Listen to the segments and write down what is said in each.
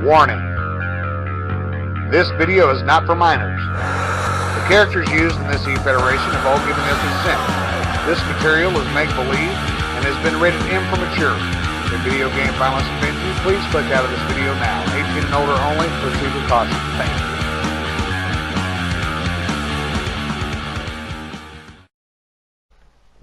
Warning. This video is not for minors. The characters used in this E-Federation have all given their consent. This material is make-believe and has been rated M for mature. If video game violence offends you, please click out of this video now. 18 and older only. Proceed with caution. Thank you.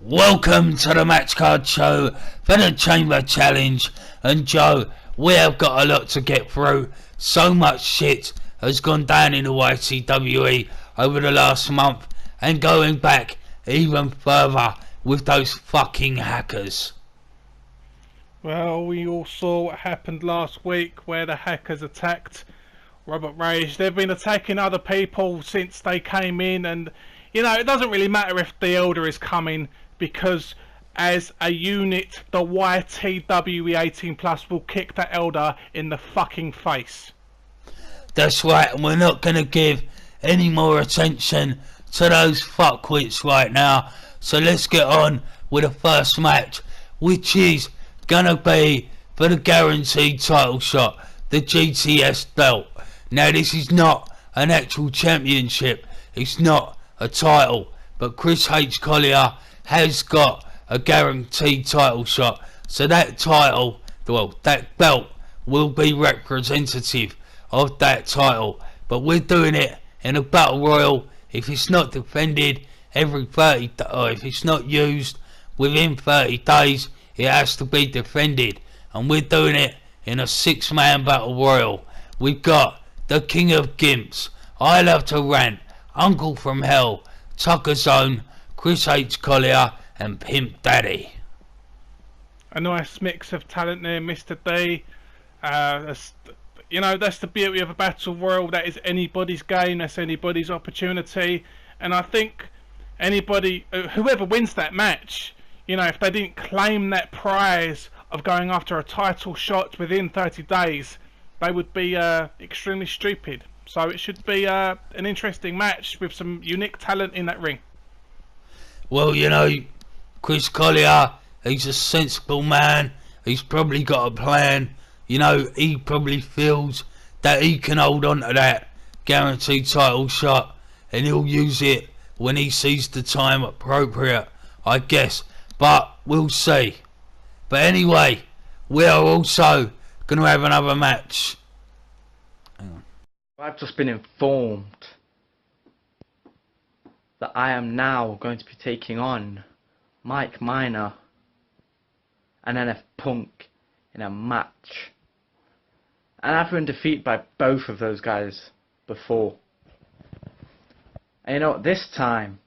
Welcome to the match card show for the Chamber Challenge, and Joe, we have got a lot to get through. So much shit has gone down in the YTWE over the last month, and going back even further with those fucking hackers. Well, we all saw what happened last week where the hackers attacked Robert Rage. They've been attacking other people since they came in, and you know, it doesn't really matter if the Elder is coming, because as a unit, the YTWE 18 Plus will kick the Elder in the fucking face. That's right, and we're not going to give any more attention to those fuckwits right now. So let's get on with the first match, which is going to be for the guaranteed title shot, the GTS belt. Now, this is not an actual championship, it's not a title, but Chris H. Collier has got a guaranteed title shot, so that title, well, that belt will be representative of that title. But we're doing it in a battle royal. If it's not defended every 30, or if it's not used within 30 days, it has to be defended, and we're doing it in a 6-man battle royal. We've got the King of Gimps, I Love to Rant, Uncle from Hell, Tucker Zone, Chris H. Collier, and Pimp Daddy. A nice mix of talent there, Mr. D. You know, that's the beauty of a battle royal. That is anybody's game, that's anybody's opportunity. And I think anybody, whoever wins that match, you know, if they didn't claim that prize of going after a title shot within 30 days, they would be extremely stupid. So it should be an interesting match with some unique talent in that ring. Well, you know, Chris Collier, he's a sensible man. He's probably got a plan. You know, he probably feels that he can hold on to that guaranteed title shot, and he'll use it when he sees the time appropriate, I guess. But we'll see. But anyway, we are also going to have another match. Hang on. I've just been informed that I am now going to be taking on Mike Minor and NF Punk in a match. And I've been defeated by both of those guys before. And you know what, this time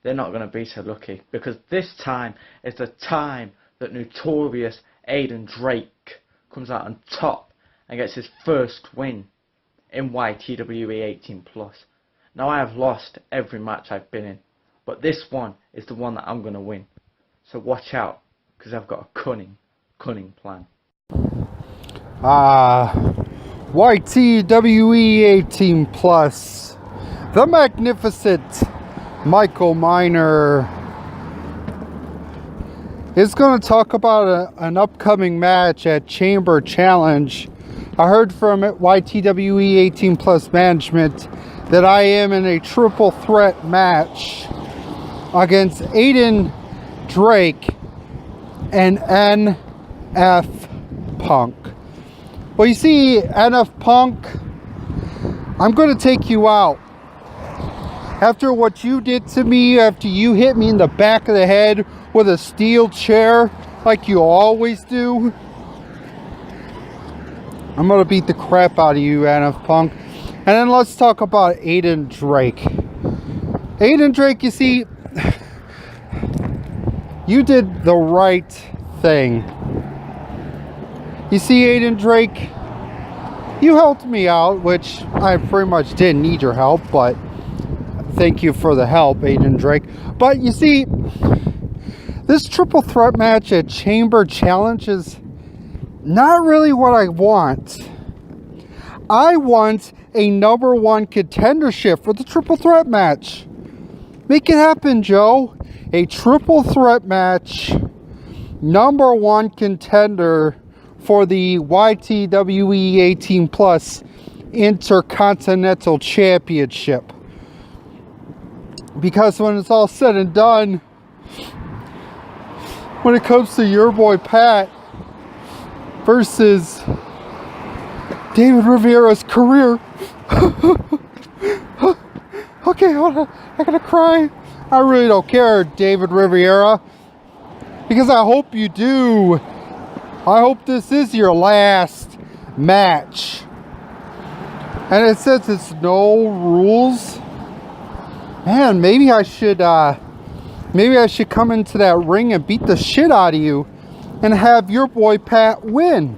they're not going to be so lucky, because this time is the time that notorious Aidan Drake comes out on top and gets his first win in YTWE 18 Plus. Now, I have lost every match I've been in, but this one is the one that I'm going to win. So watch out, because I've got a cunning plan. YTWE 18 Plus, the magnificent Michael Minor is going to talk about an upcoming match at Chamber Challenge. I heard from YTWE 18 Plus management that I am in a triple threat match against Aidan Drake and NF Punk. Well, you see, NF Punk, I'm going to take you out. After what you did to me, after you hit me in the back of the head with a steel chair, like you always do, I'm going to beat the crap out of you, NF Punk. And then let's talk about Aidan Drake. Aidan Drake, you see, you did the right thing. You see, Aidan Drake, you helped me out, which I pretty much didn't need your help, but thank you for the help, Aidan Drake. But you see, this triple threat match at Chamber Challenge is not really what I want. I want a #1 contendership for the triple threat match. Make it happen, Joe. A triple threat match, #1 contender for the YTWE 18 Plus Intercontinental Championship. Because when it's all said and done, when it comes to your boy Pat versus David Rivera's career, okay, hold on, I gotta cry. I really don't care, David Rivera, because I hope you do. I hope this is your last match. And it says it's no rules. Man, maybe I should come into that ring and beat the shit out of you and have your boy Pat win.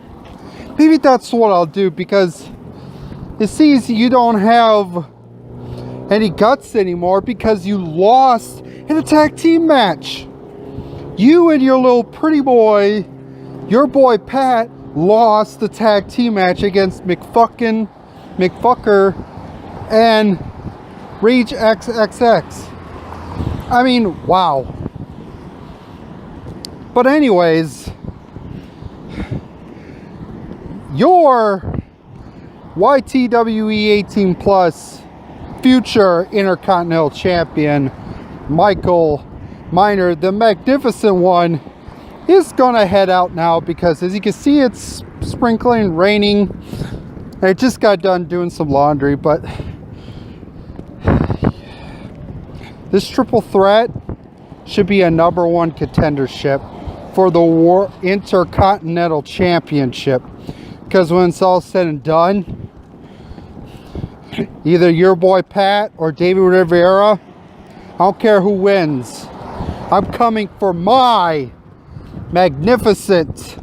Maybe that's what I'll do, because it seems you don't have any guts anymore because you lost in a tag team match. You and your little pretty boy, your boy Pat, lost the tag team match against McFucker and Rage XXX. I mean, wow. But anyways, your YTWE 18 Plus future Intercontinental Champion Michael Miner, the Magnificent One, is gonna head out now, because as you can see, it's sprinkling, raining. I just got done doing some laundry, but this triple threat should be a #1 contendership for the Intercontinental Championship, because when it's all said and done, either your boy Pat or David Rivera, I don't care who wins, I'm coming for my magnificent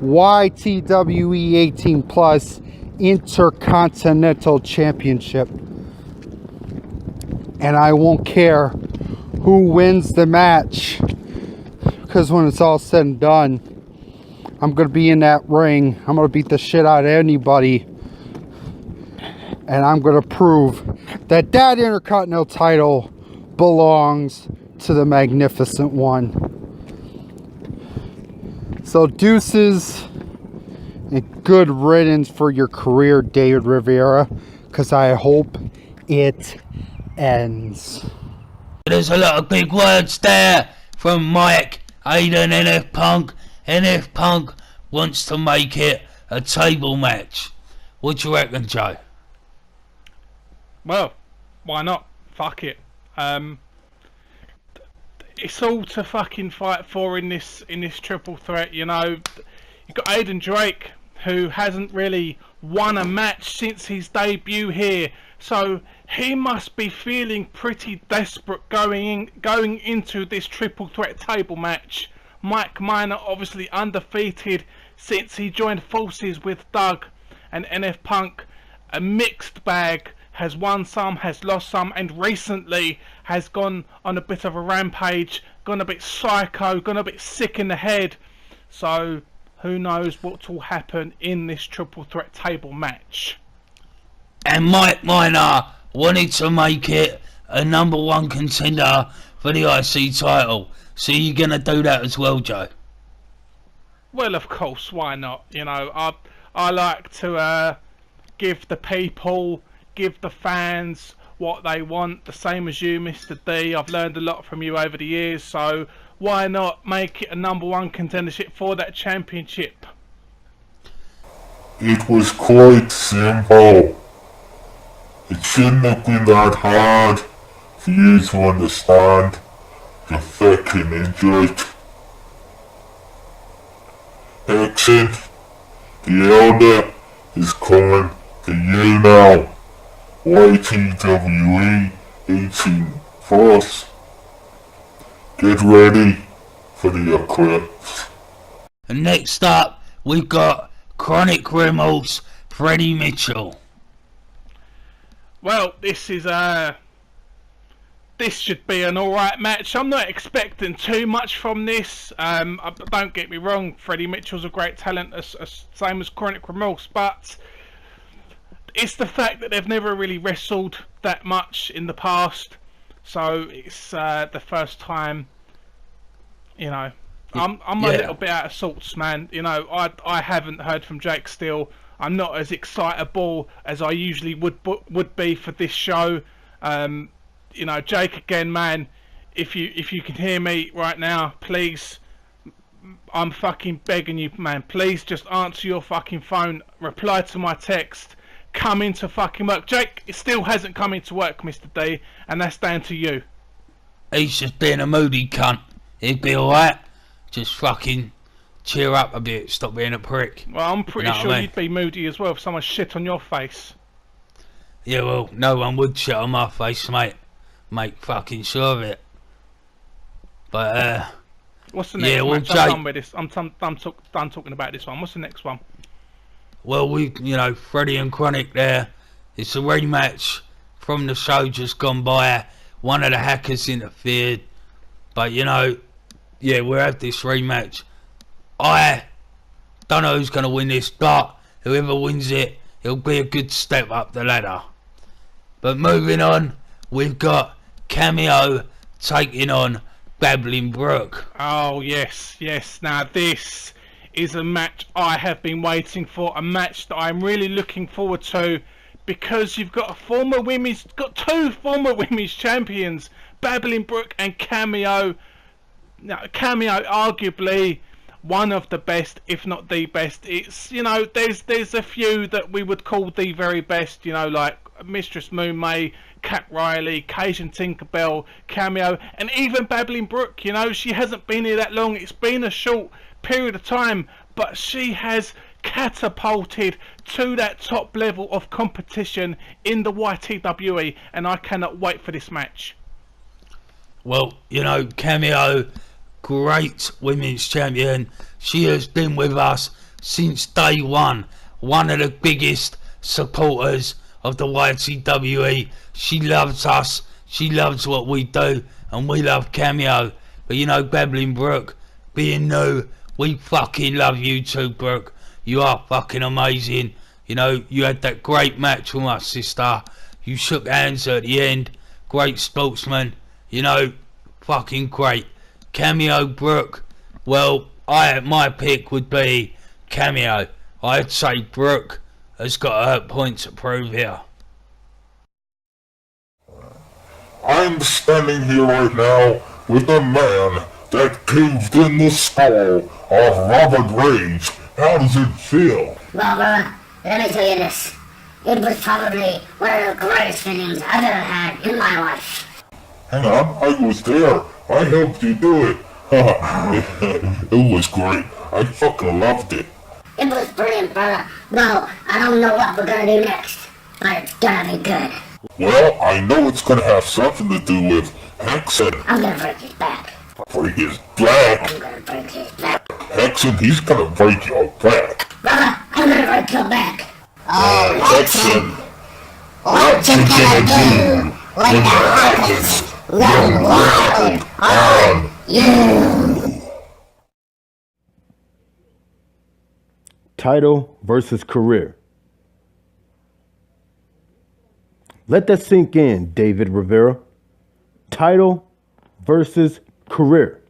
YTWE 18 Plus Intercontinental Championship. And I won't care who wins the match, because when it's all said and done, I'm going to be in that ring. I'm going to beat the shit out of anybody. And I'm going to prove that that Intercontinental title belongs to the Magnificent One. So deuces and good riddance for your career, David Rivera, because I hope it ends. There's a lot of big words there from Mike, Aidan, NF Punk. NF Punk wants to make it a table match. What do you reckon, Joe? Well, why not? Fuck it. It's all to fucking fight for in this triple threat, you know. You've got Aidan Drake, who hasn't really won a match since his debut here, so he must be feeling pretty desperate going into this triple threat table match. Mike Miner obviously undefeated since he joined forces with Doug and NF Punk. A mixed bag, has won some, has lost some, and recently has gone on a bit of a rampage, gone a bit psycho, gone a bit sick in the head. So who knows what will happen in this triple threat table match. And Mike Miner wanted to make it a #1 contender for the IC title. So you're going to do that as well, Joe? Well, of course, why not? You know, I like to give the people, give the fans what they want, the same as you, Mr. D. I've learned a lot from you over the years, so why not make it a #1 contendership for that championship? It was quite simple. It shouldn't have been that hard for you to understand. You fucking idiot. Hexen, the elder is coming to you now. YTWE 18 Plus. Get ready for the eclipse. And next up, we've got Kronic Remorse, Freddie Mitchell. Well, this should be an alright match. I'm not expecting too much from this. Don't get me wrong, Freddie Mitchell's a great talent, same as Kronic Remorse, but it's the fact that they've never really wrestled that much in the past. So it's the first time, you know, I'm a Yeah. little bit out of sorts, man. You know, I haven't heard from Jake still. I'm not as excitable as I usually would be for this show. You know, Jake, again, man, if you can hear me right now, please, I'm fucking begging you, man, please just answer your fucking phone, reply to my text, come into fucking work. Jake, it still hasn't come into work, Mr. D, and that's down to you. He's just being a moody cunt. He'd be alright. Just fucking cheer up a bit, stop being a prick. Well, I'm pretty You know what sure I mean? you'd be moody as well if someone shit on your face. Yeah, well, no one would shit on my face, mate. Make fucking sure of it. But, What's the next yeah, well, match? Jake, I'm done with this. I'm done talking about this one. What's the next one? well, Freddie and Kronic there. It's a rematch from the show just gone by. One of the hackers interfered. But, yeah, we'll have this rematch. I don't know who's going to win this, but whoever wins it, it'll be a good step up the ladder. But moving on, we've got Cameo taking on Babbling Brooke. Oh, yes. Now, this is a match I have been waiting for. A match that I'm really looking forward to, because you've got two former women's champions, Babbling Brooke and Cameo. Now, Cameo, arguably one of the best, if not the best. It's, there's a few that we would call the very best, like Mistress Moon May, Cat Riley, Cajun Cenk, Belle, Cameo, and even Babbling Brooke. She hasn't been here that long. It's been a short period of time, but she has catapulted to that top level of competition in the YTWE, and I cannot wait for this match. Well, Cameo, great women's champion. She has been with us since day one. One of the biggest supporters of the YTWE. She loves us. She loves what we do, and we love Cameo. But Babbling Brooke, being new, we fucking love you too, Brooke. You are fucking amazing. You had that great match with my sister. You shook hands at the end. Great sportsman. Fucking great. Cameo, Brooke. Well, my pick would be Cameo. I'd say Brooke has got her point to prove here. I'm standing here right now with the man that caved in the skull of Robert Rage. How does it feel? Well, brother, let me tell you this. It was probably one of the greatest feelings I've ever had in my life. Hang on, I was there. I helped you do it. It was great. I fucking loved it. It was brilliant, brother. Well, I don't know what we're gonna do next, but it's gonna be good. Well, I know it's gonna have something to do with Hexen. I'm gonna break his back. Break his back? I'm gonna break his back. Hexen, he's gonna break your back. Brother, I'm gonna break your back. Hexen, what you gonna do when the hackers run wild on you? Title versus career. Let that sink in, David Rivera. Title versus career.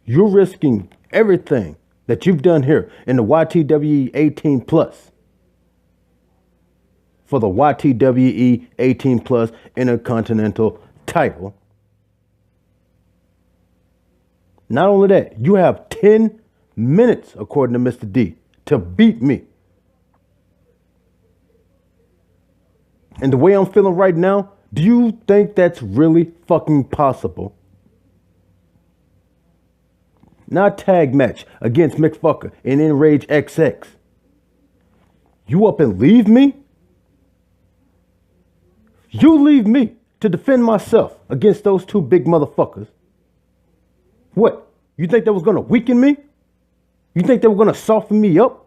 You're risking everything that you've done here in the YTWE 18 plus for the YTWE 18 plus Intercontinental title. Not only that, you have 10 minutes, according to Mr. D, to beat me. And the way I'm feeling right now, do you think that's really fucking possible? Not tag match against McFucker in Enrage XX. You up and leave me? You leave me to defend myself against those two big motherfuckers. What? You think that was gonna weaken me? You think they were gonna soften me up?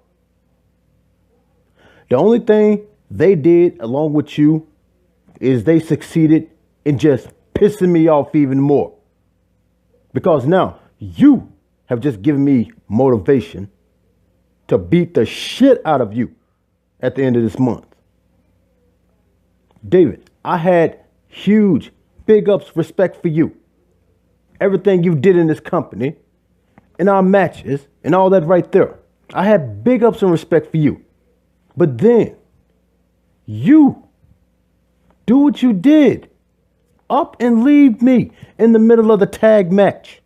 The only thing they did along with you is they succeeded in just pissing me off even more. Because now you have just given me motivation to beat the shit out of you at the end of this month. David, I had huge, big ups respect for you. everything you did in this company, in our matches, and all that right there. I had big ups and respect for you. But then, you do what you did. Up and leave me in the middle of the tag match.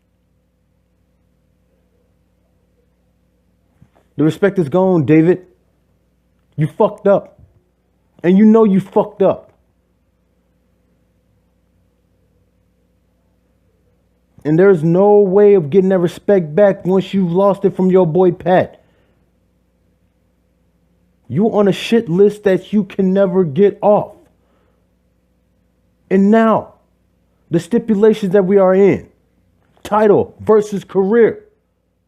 The respect is gone, David. You fucked up. And you know you fucked up. And there's no way of getting that respect back once you've lost it from your boy Pat. You're on a shit list that you can never get off. And now, the stipulations that we are in, title versus career,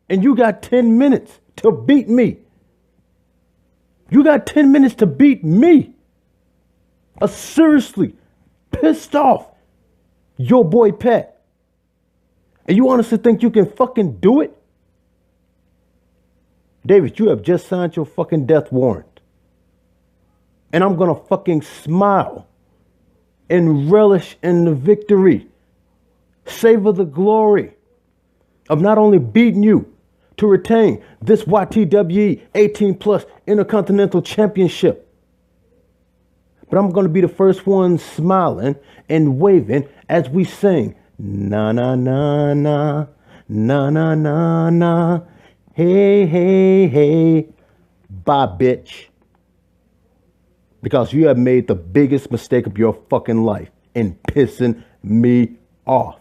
and you got 10 minutes to beat me. You got 10 minutes to beat me. A seriously pissed off your boy Pat. And you honestly think you can fucking do it? David, you have just signed your fucking death warrant. And I'm gonna fucking smile and relish in the victory. Savor the glory of not only beating you to retain this YTWE 18 plus Intercontinental Championship, but I'm gonna be the first one smiling and waving as we sing na na na na na na na na, hey hey hey, bye bitch. Because you have made the biggest mistake of your fucking life in pissing me off.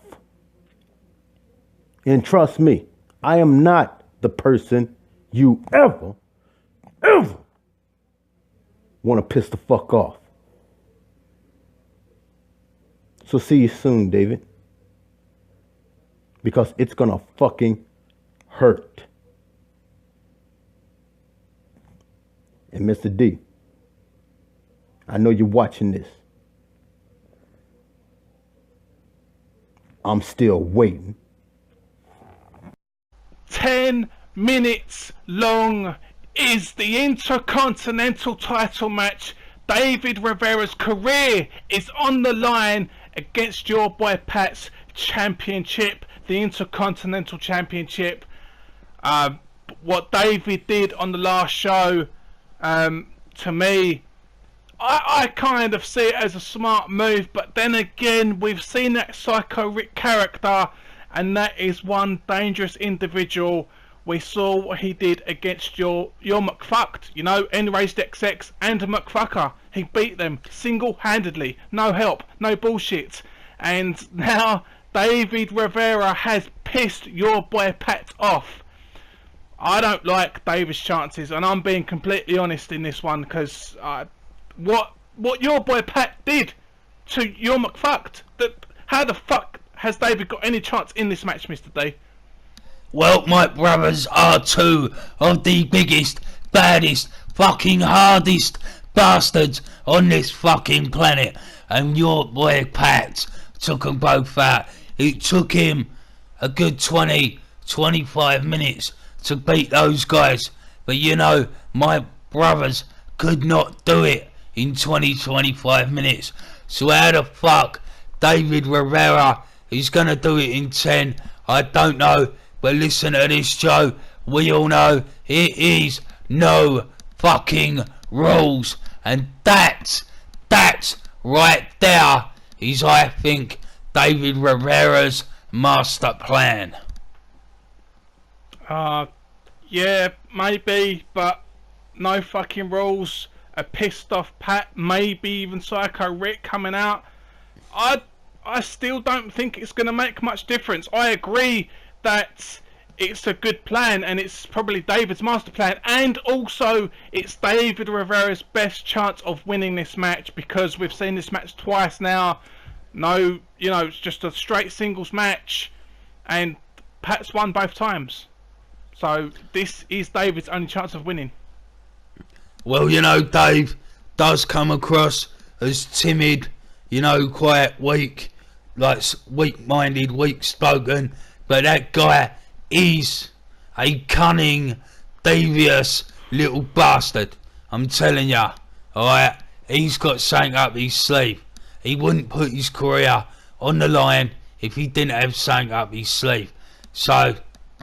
And trust me, I am not the person you ever want to piss the fuck off. So see you soon, David. Because it's gonna fucking hurt. And Mr. D, I know you're watching this. I'm still waiting. 10 minutes long is the Intercontinental title match. David Rivera's career is on the line against your boy Pat's championship, the Intercontinental Championship. What David did on the last show, to me, I kind of see it as a smart move, but then again, we've seen that Psycho Rick character, and that is one dangerous individual. We saw what he did against your McFucked, you know, N-Raised XX and McFucker. He beat them single-handedly, no help, no bullshit. And now David Rivera has pissed your boy Pat off. I don't like David's chances, and I'm being completely honest in this one, because what your boy Pat did to your McFucked, how the fuck has David got any chance in this match, Mr. D? Well, my brothers are two of the biggest, baddest, fucking hardest bastards on this fucking planet. And your boy Pat took them both out. It took him a good 20-25 minutes to beat those guys. But you know, my brothers could not do it in 20-25 minutes. So how the fuck David Rivera is gonna do it in 10? I don't know. But listen to this, Joe. We all know it is no fucking rules. And that's right there is, I think, David Rivera's master plan. Yeah, maybe, but no fucking rules. A pissed off Pat, maybe even Psycho Rick coming out. I still don't think it's going to make much difference. I agree that it's a good plan, and it's probably David's master plan, and also it's David Rivera's best chance of winning this match, because we've seen this match twice now. No, you know, it's just a straight singles match, and Pat's won both times. So this is David's only chance of winning. Well, you know, Dave does come across as timid, you know, quite weak, like weak-minded, weak-spoken, but that guy is a cunning, devious little bastard. I'm telling ya, alright? He's got something up his sleeve. He wouldn't put his career on the line if he didn't have something up his sleeve. So,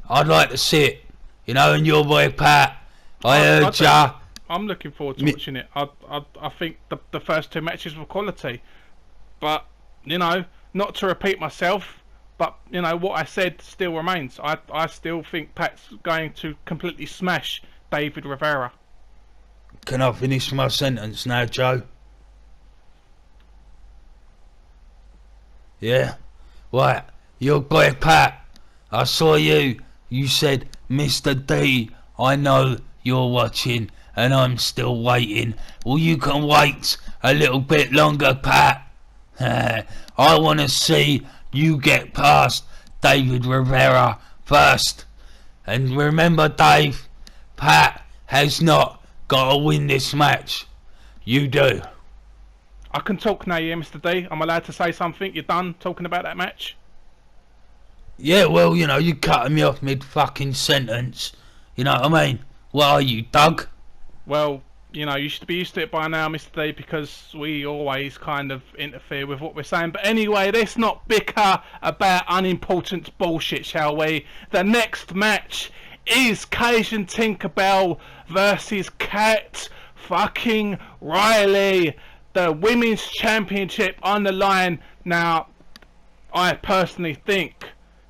I'd like to see it. You know, and your boy Pat, I heard ya. I'm looking forward to watching it. I think the first 2 matches were quality. But, you know, not to repeat myself, but, you know, what I said still remains. I still think Pat's going to completely smash David Rivera. Can I finish my sentence now, Joe? Yeah? Right, your boy Pat, I saw you. You said, Mr. D, I know you're watching and I'm still waiting. Well, you can wait a little bit longer, Pat. I want to see you get past David Rivera first. And remember, Dave, Pat has not got to win this match. You do. I can talk now, yeah, Mr. D. I'm allowed to say something. You're done talking about that match? Yeah, well, you know, you cutting me off mid-fucking sentence. You know what I mean? What are you, Doug? Well, you know, you should be used to it by now, Mr. D, because we always kind of interfere with what we're saying. But anyway, let's not bicker about unimportant bullshit, shall we? The next match is Cajun Cenk Belle versus Cat fucking Riley. The Women's Championship on the line. Now, I personally think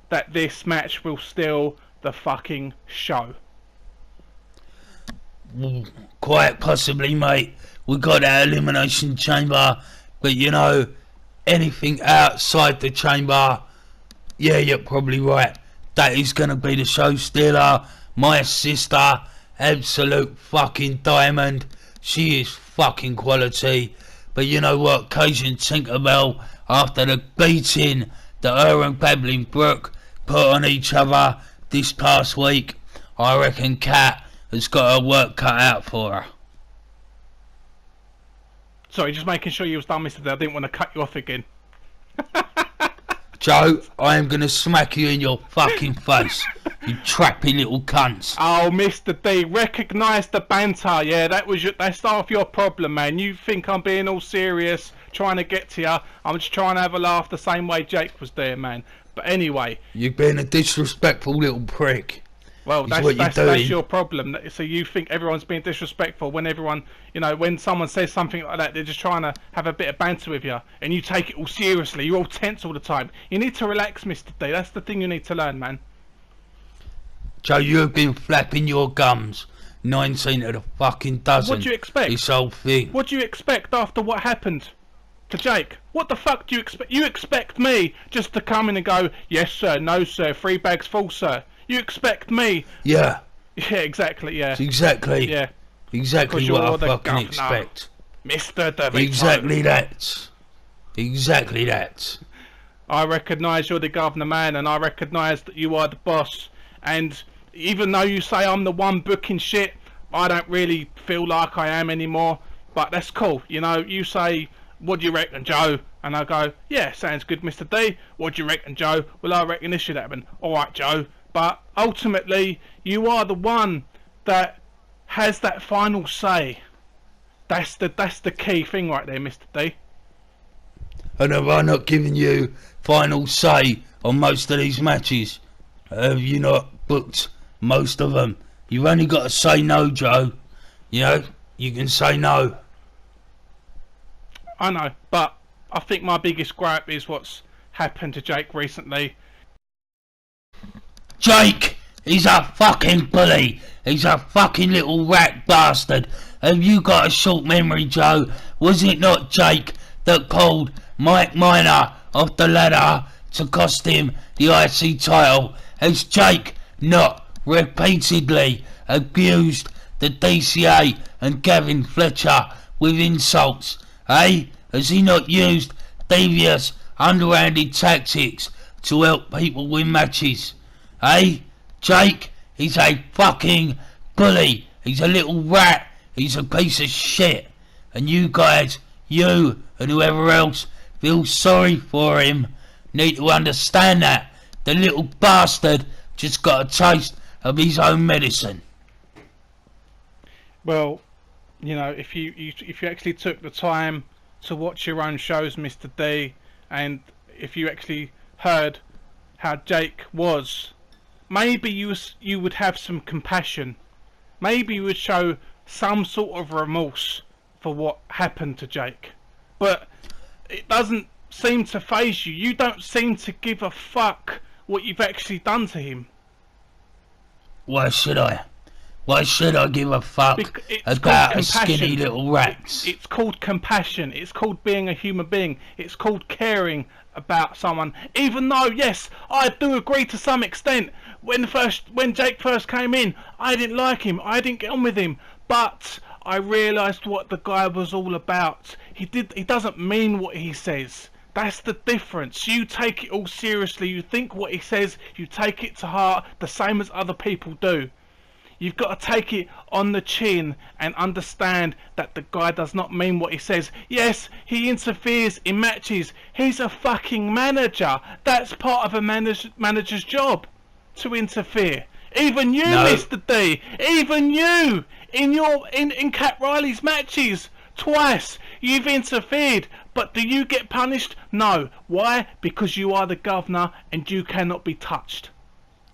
that this match will steal the fucking show. Quite possibly, mate. We got that elimination chamber, but you know, anything outside the chamber, yeah, you're probably right. That is gonna be the show stealer. My sister, absolute fucking diamond. She is fucking quality. But you know what, Cajun Cenk Belle, after the beating that her and Babbling Brooke put on each other this past week, I reckon Kat has got her work cut out for her. Sorry, just making sure you was done, Mr. D. I didn't want to cut you off again. Joe, I am gonna smack you in your fucking face, you trappy little cunts. Oh, Mr. D, recognise the banter, yeah, that's half your problem, man. You think I'm being all serious, trying to get to you. I'm just trying to have a laugh the same way Jake was there, man. But anyway. You've been a disrespectful little prick. Well, that's your problem. So you think everyone's being disrespectful when everyone, you know, when someone says something like that, they're just trying to have a bit of banter with you, and you take it all seriously. You're all tense all the time. You need to relax, Mr. D. That's the thing you need to learn, man. Joe, you've been flapping your gums 19 of the fucking dozen. What do you expect? This whole thing. What do you expect after what happened to Jake? What the fuck do you expect? You expect me just to come in and go, yes sir, no sir, 3 bags full sir. You expect me? Yeah. Yeah, exactly, yeah. Exactly. Yeah. Exactly what I fucking expect. Mr. DeVito. Exactly that. Exactly that. I recognise you're the governor, man, and I recognise that you are the boss. And even though you say I'm the one booking shit, I don't really feel like I am anymore. But that's cool, you know. You say, what do you reckon, Joe? And I go, yeah, sounds good, Mr. D. What do you reckon, Joe? Well, I reckon this should happen. Alright, Joe. But ultimately, you are the one that has that final say. That's the key thing right there, Mr. D. And have I not given you final say on most of these matches? Have you not booked most of them? You've only got to say no, Joe. You know, you can say no. I know, but I think my biggest gripe is what's happened to Jake recently. Jake, he's a fucking bully. He's a fucking little rat bastard. Have you got a short memory, Joe? Was it not Jake that pulled Mike Minor off the ladder to cost him the IC title? Has Jake not repeatedly abused the DCA and Gavin Fletcher with insults? Eh? Has he not used devious, underhanded tactics to help people win matches? Eh? Jake, he's a fucking bully. He's a little rat. He's a piece of shit. And you guys, you and whoever else feels sorry for him, need to understand that. The little bastard just got a taste of his own medicine. Well, you know, if you actually took the time to watch your own shows, Mr. D, and if you actually heard how Jake was, maybe you would have some compassion. Maybe you would show some sort of remorse for what happened to Jake. But it doesn't seem to faze you. You don't seem to give a fuck what you've actually done to him. Why should I? Why should I give a fuck about a skinny little rat? It's called compassion. It's called being a human being. It's called caring about someone. Even though, yes, I do agree to some extent. When Jake first came in, I didn't like him. I didn't get on with him. But I realised what the guy was all about. He doesn't mean what he says. That's the difference. You take it all seriously. You think what he says. You take it to heart, the same as other people do. You've got to take it on the chin and understand that the guy does not mean what he says. Yes, he interferes in matches. He's a fucking manager. That's part of a manager's job, to interfere. Even you, no. Mr. D. Even you, in Cat Riley's matches, twice, you've interfered. But do you get punished? No. Why? Because you are the governor and you cannot be touched.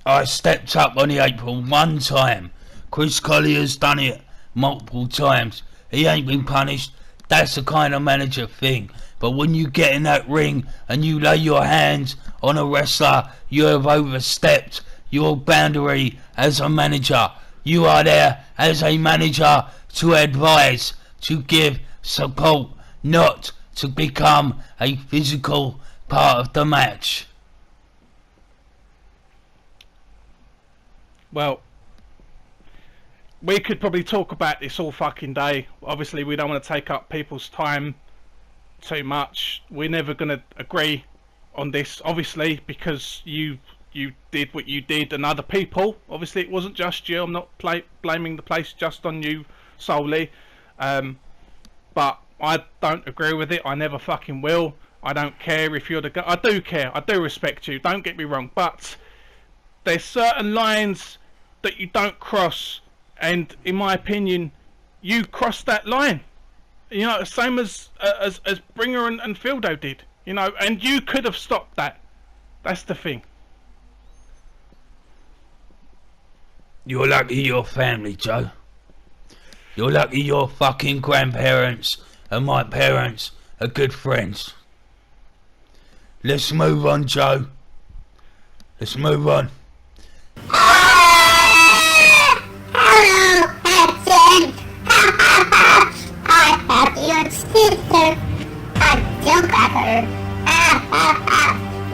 I stepped up on the apron one time. Chris Collier's done it multiple times. He ain't been punished. That's the kind of manager thing. But when you get in that ring and you lay your hands on a wrestler, you have overstepped your boundary as a manager. You are there as a manager to advise, to give support, not to become a physical part of the match. Well, we could probably talk about this all fucking day. Obviously, we don't want to take up people's time too much. We're never going to agree on this, obviously, because you did what you did and other people. Obviously, it wasn't just you. I'm not blaming the place just on you solely. But I don't agree with it. I never fucking will. I don't care if you're the guy. I do care. I do respect you. Don't get me wrong. But there's certain lines that you don't cross, and in my opinion, you crossed that line. You know, same as Bringer and Fildo did. You know, and you could have stopped that. That's the thing. You're lucky your family, Joe. You're lucky your fucking grandparents and my parents are good friends. Let's move on, Joe. Let's move on. Hello, Hexen. I have your sister. I still got her.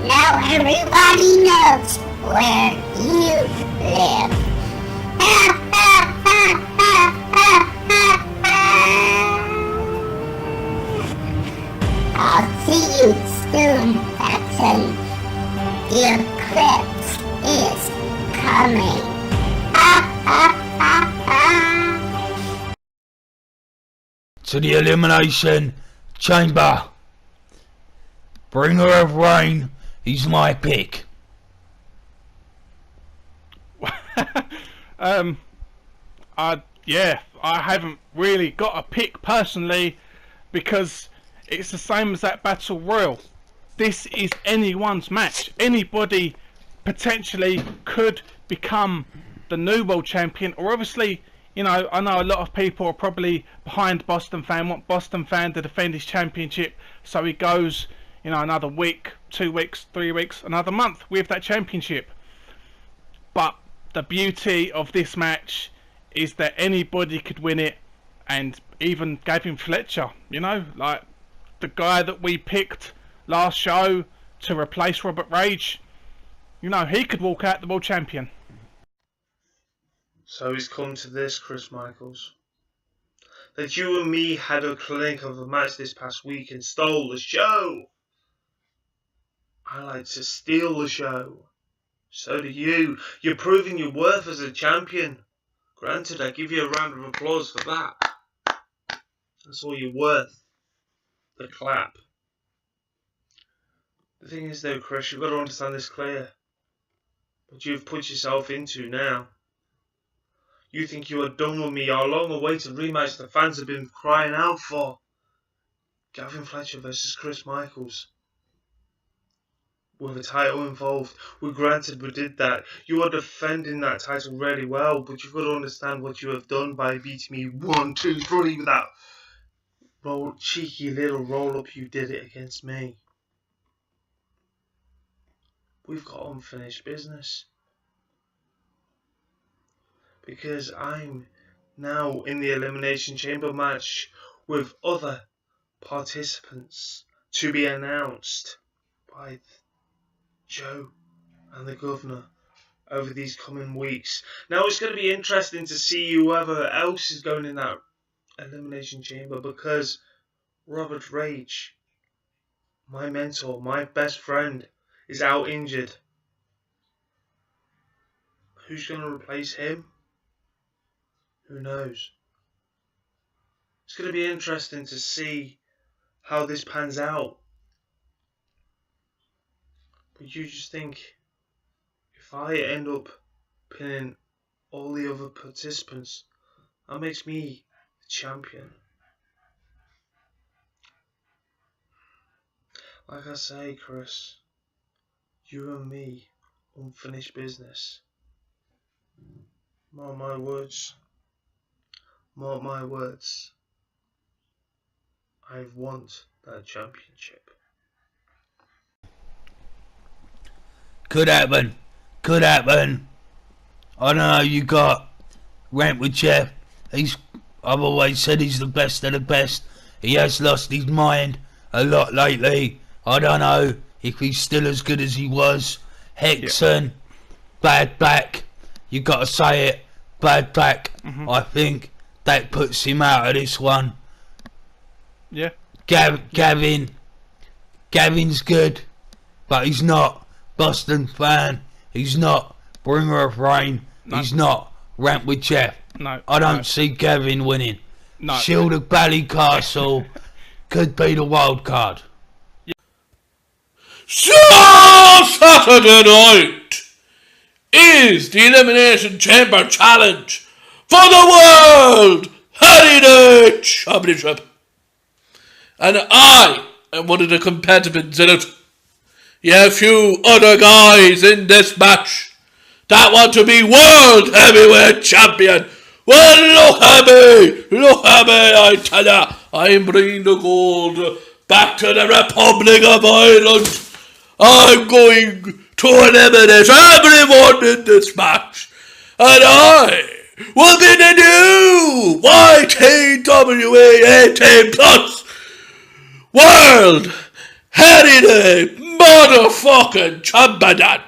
Now everybody knows where you live. I'll see you soon, Hexen. The eclipse is coming. To the Elimination Chamber. Bringer of Rain is my pick. I haven't really got a pick personally, because it's the same as that Battle Royal. This is anyone's match. Anybody potentially could become the new world champion, or obviously, you know, I know a lot of people are probably behind Boston Fan, want Boston Fan to defend his championship, so he goes, you know, another week, 2 weeks, 3 weeks, another month with that championship. But the beauty of this match is that anybody could win it, and even Gavin Fletcher, you know, like the guy that we picked last show to replace Robert Rage, you know, he could walk out the world champion. So it's come to this, Chris Michaels, that you and me had a clink of a match this past week and stole the show. I like to steal the show. So do you. You're proving your worth as a champion. Granted, I give you a round of applause for that. That's all you're worth. The clap. The thing is though, Chris, you've got to understand this clear. What you've put yourself into now. You think you are done with me, our long-awaited rematch the fans have been crying out for. Gavin Fletcher versus Chris Michaels. with a title involved. Granted, we did that. You are defending that title really well, but you've got to understand what you have done by beating me 1, 2, 3 with that cheeky little roll up you did it against me. We've got unfinished business. Because I'm now in the Elimination Chamber match with other participants to be announced by Joe and the Governor over these coming weeks. Now it's going to be interesting to see whoever else is going in that Elimination Chamber, because Robert Rage, my mentor, my best friend, is out injured. Who's going to replace him? Who knows? It's going to be interesting to see how this pans out. But you just think, if I end up pinning all the other participants, that makes me the champion. Like I say, Chris, you and me, unfinished business. Mark my words. Mark my words. I want that championship. Could happen. Could happen. I don't know, you got RantWithJeff. I've always said he's the best of the best. He has lost his mind a lot lately. I don't know if he's still as good as he was. Hexen, bad back. You got to say it. Bad back. I think that puts him out of this one. Yeah. Gavin's good, but he's not Boston fan. He's not Bringer of Rain. No. He's not RantWithJeff. No. I don't see Gavin winning. No. Shield of Ballycastle could be the wild card. So Saturday night is the Elimination Chamber Challenge for the World Heritage Championship. And I am one of the competitors in it. You have a few other guys in this match that want to be World Heavyweight Champion. Well, look at me, I tell ya, I'm bringing the gold back to the Republic of Ireland. I'm going to eliminate everyone in this match, and I will be the new YTWE 18 Plus World Heritage Motherfucking Champion.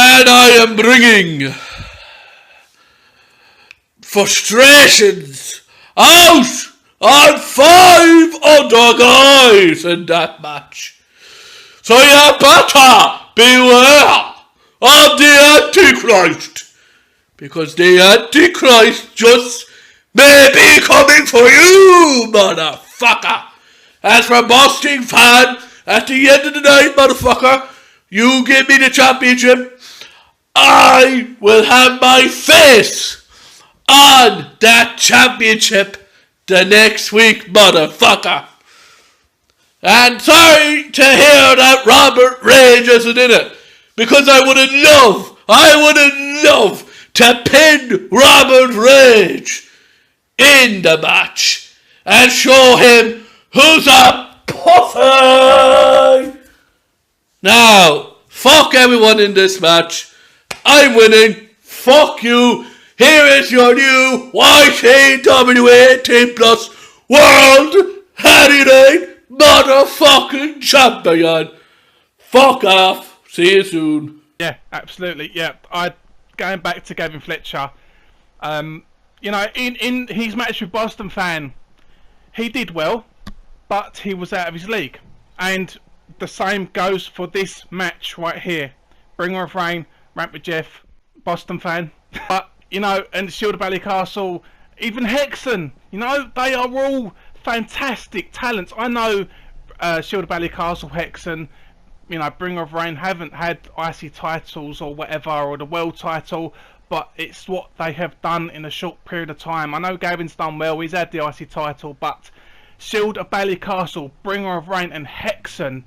And I am bringing frustrations out on 5 other guys in that match. So you better beware of the Antichrist, because the Antichrist just may be coming for you, motherfucker. As for Boston fan, at the end of the night, motherfucker, you give me the championship, I will have my face on that championship the next week, motherfucker. And sorry to hear that Robert Rage isn't in it, because I would love to pin Robert Rage in the match and show him who's a pussy. Now, fuck everyone in this match. I'm winning. Fuck you. Here is your new YTWE 18 Plus World Heritage Motherfucking Champion. Fuck off. See you soon. Yeah, absolutely. Yeah, going back to Gavin Fletcher. You know, in his match with Boston Fan, he did well, but he was out of his league. And the same goes for this match right here. Bringer of Rain, RantWithJeff, Boston Fan. But, you know, and Shield of Ballycastle, even Hexen, you know, they are all fantastic talents. I know Shield of Ballycastle, Hexen, you know, Bringer of Rain haven't had IC titles or whatever, or the world title, but it's what they have done in a short period of time. I know Gavin's done well, he's had the IC title, but Shield of Ballycastle, Bringer of Rain and Hexen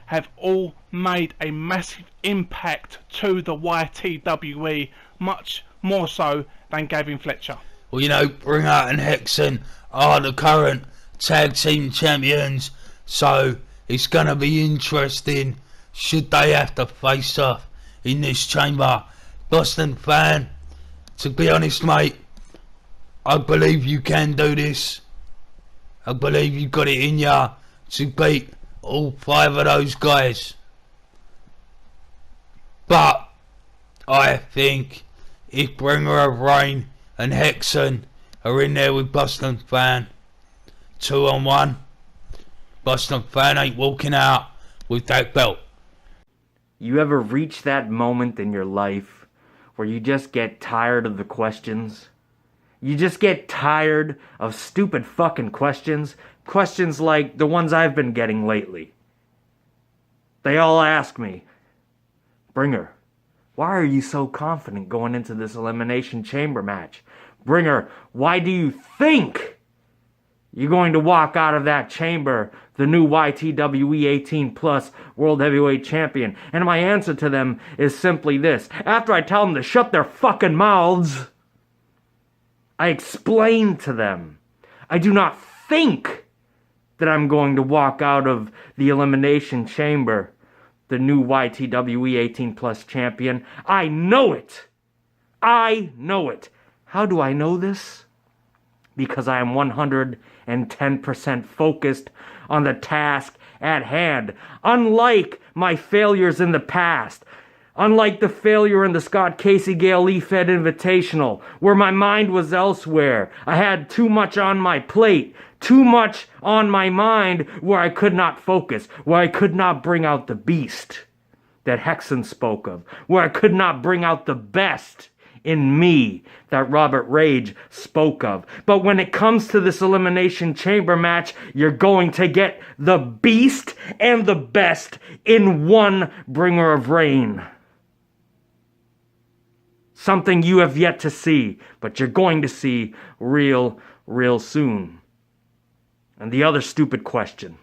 have all made a massive impact to the YTWE, much more so than Gavin Fletcher. Well, you know, Bringer and Hexen are the current tag team champions, so it's going to be interesting should they have to face off in this chamber. Boston fan, to be honest, mate, I believe you can do this. I believe you got it in ya to beat all 5 of those guys. But I think if Bringer of Rain and Hexen are in there with Boston fan 2-on-1, Boston fan ain't walking out with that belt. You ever reach that moment in your life where you just get tired of the questions? You just get tired of stupid fucking questions? Questions like the ones I've been getting lately. They all ask me, Bringer, why are you so confident going into this Elimination Chamber match? Bringer, why do you think you're going to walk out of that chamber the new YTWE 18 plus World Heavyweight Champion? And my answer to them is simply this. After I tell them to shut their fucking mouths, I explain to them, I do not think that I'm going to walk out of the Elimination Chamber the new YTWE 18 plus champion. I know it. I know it. How do I know this? Because I am 110% focused on the task at hand. Unlike my failures in the past, unlike the failure in the Scott Casey Gale Lee-Fed Invitational, where my mind was elsewhere, I had too much on my plate, too much on my mind, where I could not focus, where I could not bring out the beast that Hexen spoke of, where I could not bring out the best in me that Robert Rage spoke of. But when it comes to this Elimination Chamber match, you're going to get the beast and the best in one Bringer of Rain. Something you have yet to see, but you're going to see real soon. And the other stupid question.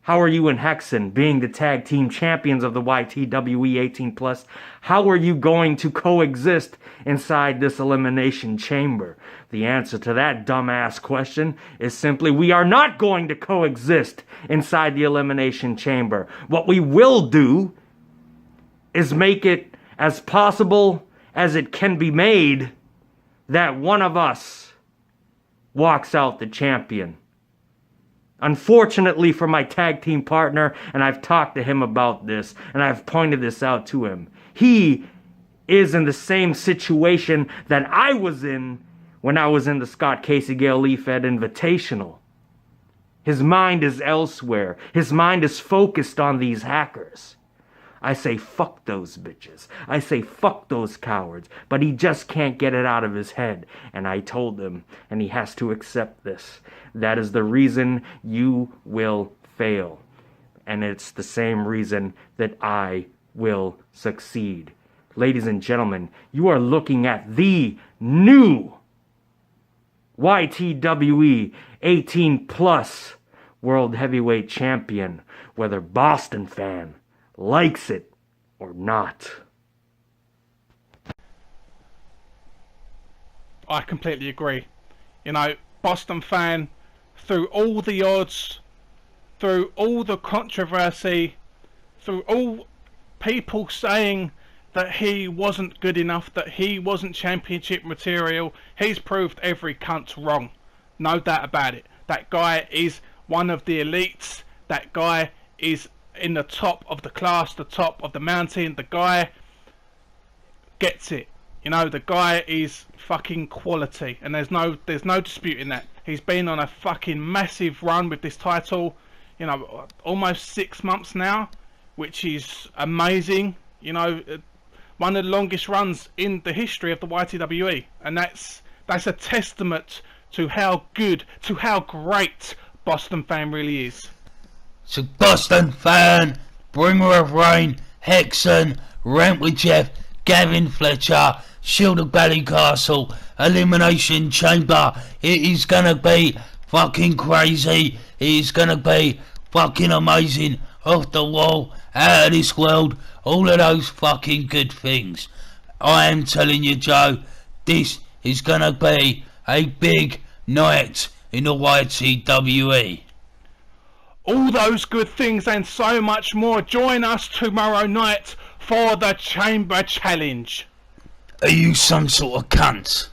How are you and Hexen, being the tag team champions of the YTWE 18 plus, how are you going to coexist inside this Elimination Chamber? The answer to that dumbass question is simply, we are not going to coexist inside the Elimination Chamber. What we will do is make it as possible as it can be made that one of us walks out the champion. Unfortunately for my tag team partner, and I've talked to him about this, and I've pointed this out to him, he is in the same situation that I was in when I was in the Scott Casey Gale Lee-Fed Invitational. His mind is elsewhere. His mind is focused on these hackers. I say fuck those bitches. I say fuck those cowards. But he just can't get it out of his head. And I told him, and he has to accept this. That is the reason you will fail. And it's the same reason that I will succeed. Ladies and gentlemen, you are looking at the new YTWE 18 plus World Heavyweight Champion, whether Boston fan likes it or not. I completely agree. You know, Boston fan, through all the odds, through all the controversy, through all people saying that he wasn't good enough, that he wasn't championship material, he's proved every cunt wrong. No doubt about it. That guy is one of the elites. That guy is in the top of the class, the top of the mountain. The guy gets it. You know, the guy is fucking quality, and there's no disputing that. He's been on a fucking massive run with this title, you know, almost 6 months now, which is amazing. You know, one of the longest runs in the history of the YTWE, and that's a testament to how good, to how great Boston fan really is. So Boston fan, Bringer of Rain, Hexen, RantWithJeff, Gavin Fletcher, Shield of Ballycastle, Elimination Chamber. It is gonna be fucking crazy. It's gonna be fucking amazing, off the wall, out of this world, all of those fucking good things. I am telling you, Joe, this is gonna be a big night in the YTWE. All those good things and so much more. Join us tomorrow night for the Chamber Challenge. Are you some sort of cunt?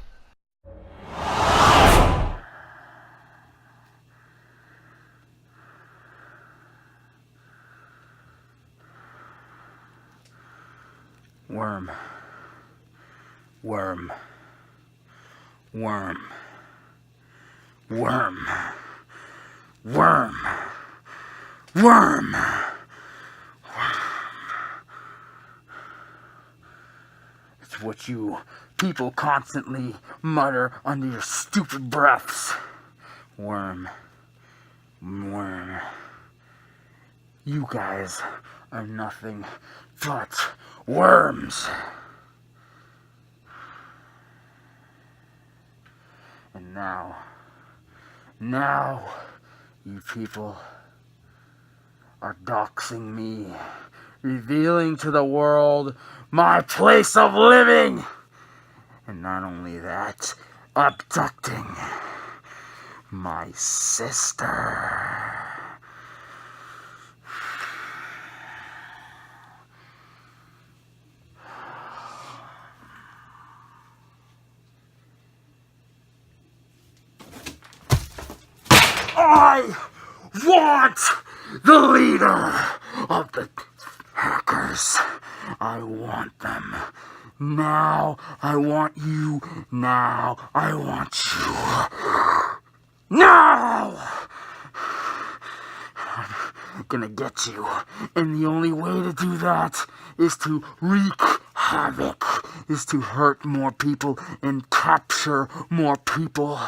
Worm. Worm. Worm. Worm. Worm. Worm. It's what you people constantly mutter under your stupid breaths. Worm. Worm. You guys are nothing but worms. And now, you people are doxing me, revealing to the world my place of living. And not only that, abducting my sister. I want the leader of the hackers. I want them. Now I want you. Now I want you. Now! I'm gonna get you. And the only way to do that is to wreak havoc, is to hurt more people and capture more people.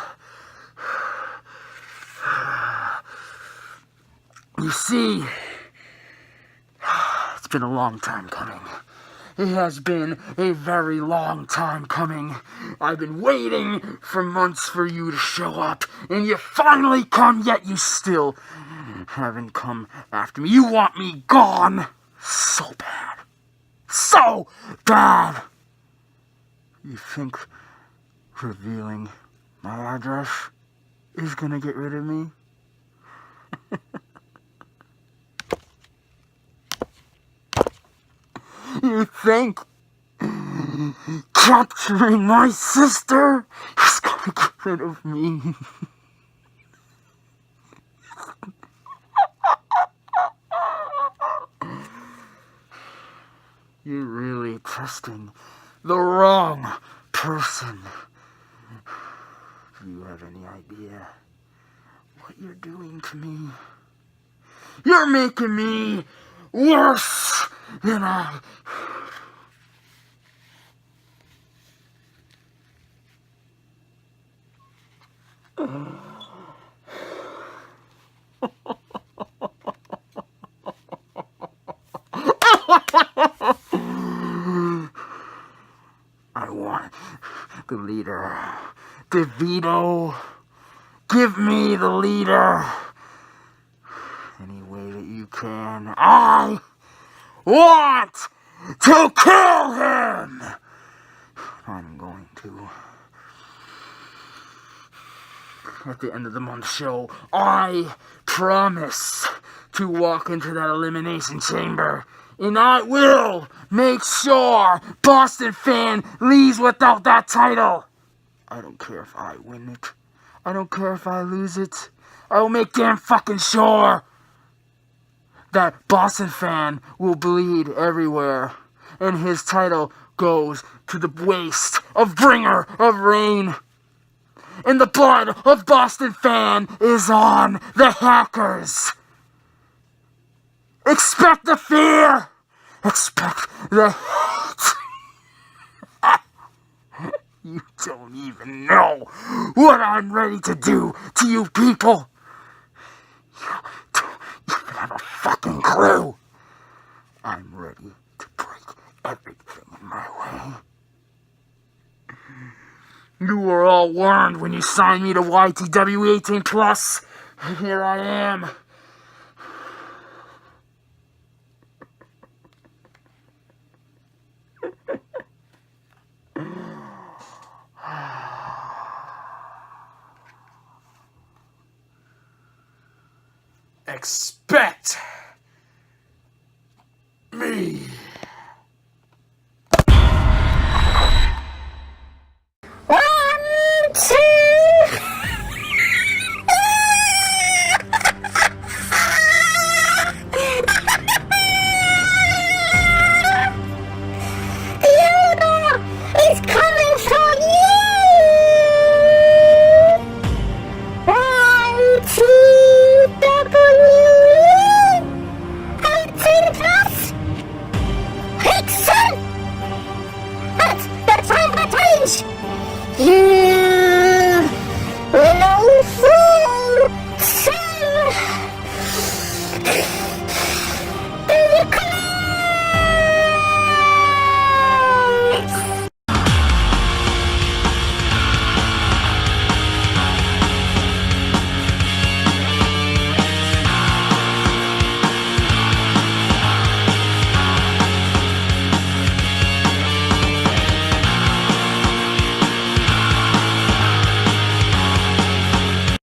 You see, it's been a long time coming. It has been a very long time coming. I've been waiting for months for you to show up, and you finally come, yet you still haven't come after me. You want me gone so bad. So bad. You think revealing my address is gonna get rid of me? You think capturing my sister is gonna get rid of me? You're really testing the wrong person. Do you have any idea what you're doing to me? You're making me worse than I... I want the leader. DeVito, give me the leader. Any way that you can. I want to kill him. I'm going to. At the end of the month show, I promise to walk into that elimination chamber, and I will make sure Boston Fan leaves without that title. I don't care if I win it. I don't care if I lose it. I will make damn fucking sure that Boston Fan will bleed everywhere, and his title goes to the waste of Bringer of Rain. And the blood of Boston Fan is on the hackers. Expect the fear. Expect the hate. You don't even know what I'm ready to do to you people. You don't even have a fucking clue. I'm ready to break everything in my way. You were all warned when you signed me to YTWE 18 Plus. Here I am. Expect me. One, two.